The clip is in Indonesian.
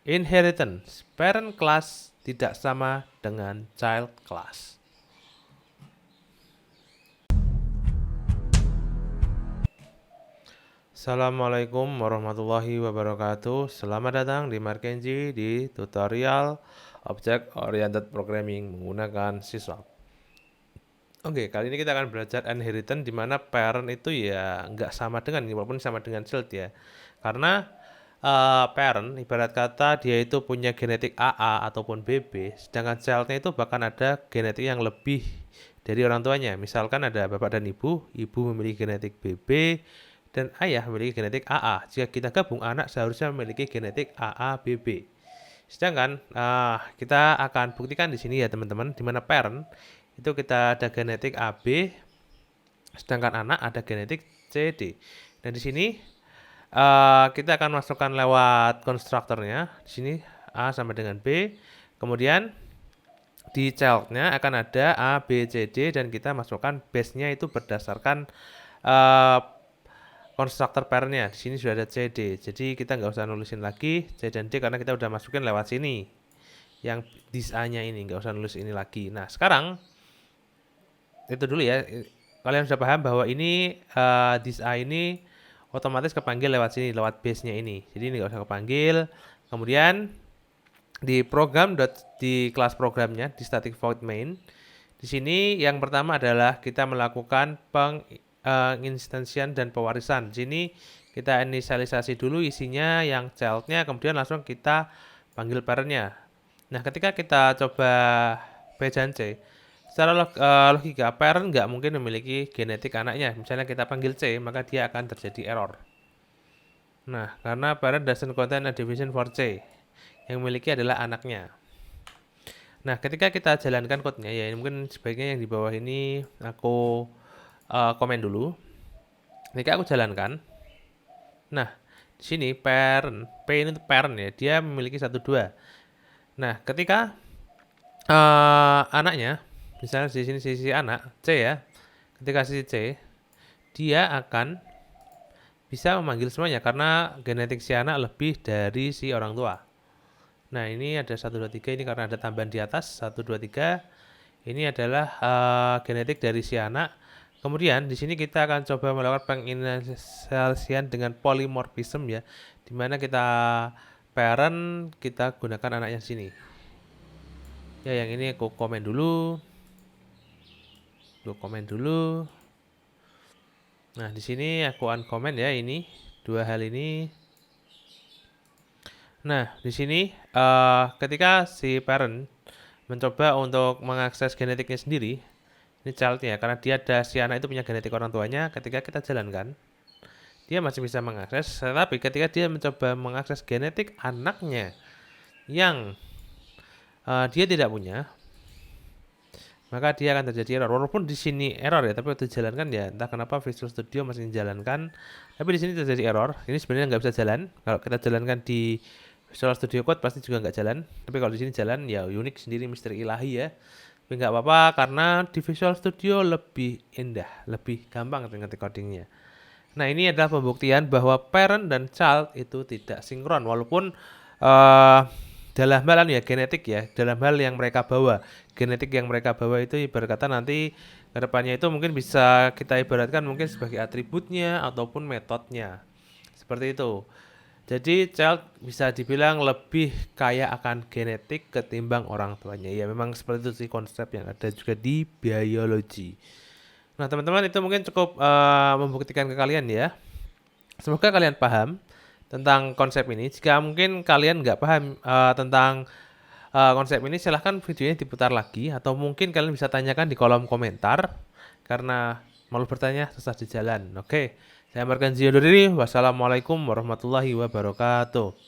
Inheritance. Parent class tidak sama dengan child class. Assalamualaikum warahmatullahi wabarakatuh. Selamat datang di Markenji di tutorial Object Oriented Programming menggunakan C#. Oke, kali ini kita akan belajar inheritance di mana parent itu ya nggak sama dengan, walaupun sama dengan child ya. Karena parent ibarat kata dia itu punya genetik AA ataupun BB, sedangkan childnya itu bahkan ada genetik yang lebih dari orang tuanya. Misalkan ada bapak dan ibu memiliki genetik BB, dan ayah memiliki genetik AA. Jika kita gabung, anak seharusnya memiliki genetik AABB. Sedangkan kita akan buktikan di sini ya teman-teman, di mana parent itu kita ada genetik AB, sedangkan anak ada genetik CD. Dan di sini kita akan masukkan lewat konstruktornya. Di sini A sama dengan B. Kemudian di childnya akan ada A, B, C, D, dan kita masukkan base-nya itu berdasarkan konstruktor parentnya. Di sini sudah ada CD, jadi kita nggak usah nulisin lagi C dan D karena kita udah masukin lewat sini. Yang this A-nya ini nggak usah nulis ini lagi. Nah sekarang itu dulu ya. Kalian sudah paham bahwa ini this A ini otomatis kepanggil lewat sini, lewat base-nya ini. Jadi ini nggak usah kepanggil. Kemudian di program di kelas programnya di static void main. Di sini yang pertama adalah kita melakukan penginstansian dan pewarisan. Di sini kita inisialisasi dulu isinya yang childnya, kemudian langsung kita panggil parentnya. Nah, ketika kita coba B dan C, secara logika parent nggak mungkin memiliki genetik anaknya. Misalnya kita panggil C, maka dia akan terjadi error. Nah, karena parent doesn't contain a division for C, yang memiliki adalah anaknya. Nah, ketika kita jalankan code-nya, ya mungkin sebaiknya yang di bawah ini aku komen dulu. Ketika aku jalankan, nah di sini parent, P ini untuk parent ya, dia memiliki 1, 2. Nah, ketika anaknya, misalnya di sini sisi anak C ya, ketika sisi C, dia akan bisa memanggil semuanya karena genetik si anak lebih dari si orang tua. Nah, ini ada 1, 2, 3, ini karena ada tambahan di atas 1, 2, 3. Ini adalah genetik dari si anak. Kemudian di sini kita akan coba melakukan penginisialisasian dengan polymorphism ya, dimana kita parent kita gunakan anaknya sini. Ya, yang ini aku komen dulu. Nah, di sini aku uncomment ya ini dua hal ini. Nah, di sini ketika si parent mencoba untuk mengakses genetiknya sendiri, ini child ya, karena dia ada si anak itu punya genetik orang tuanya. Ketika kita jalankan, dia masih bisa mengakses, tetapi ketika dia mencoba mengakses genetik anaknya yang dia tidak punya, maka dia akan terjadi error. Walaupun di sini error ya, tapi waktu jalankan ya entah kenapa Visual Studio masih dijalankan, tapi di sini terjadi error. Ini sebenarnya nggak bisa jalan. Kalau kita jalankan di Visual Studio Code pasti juga nggak jalan. Tapi kalau di sini jalan ya unik sendiri, misteri ilahi ya. Tapi nggak apa-apa karena di Visual Studio lebih indah, lebih gampang dengan codingnya. Nah, ini adalah pembuktian bahwa parent dan child itu tidak sinkron, walaupun dalam hal ya genetik ya, dalam hal yang mereka bawa, genetik yang mereka bawa itu ibarat kata nanti kedepannya itu mungkin bisa kita ibaratkan mungkin sebagai atributnya ataupun metodenya, seperti itu. Jadi child bisa dibilang lebih kaya akan genetik ketimbang orang tuanya. Ya memang seperti itu sih konsep yang ada juga di biologi. Nah teman-teman itu mungkin cukup membuktikan ke kalian ya. Semoga kalian paham tentang konsep ini. Jika mungkin kalian nggak paham tentang konsep ini, silahkan videonya diputar lagi. Atau mungkin kalian bisa tanyakan di kolom komentar. Karena malu bertanya susah di jalan. Oke. Saya Markenji undur diri. Wassalamualaikum warahmatullahi wabarakatuh.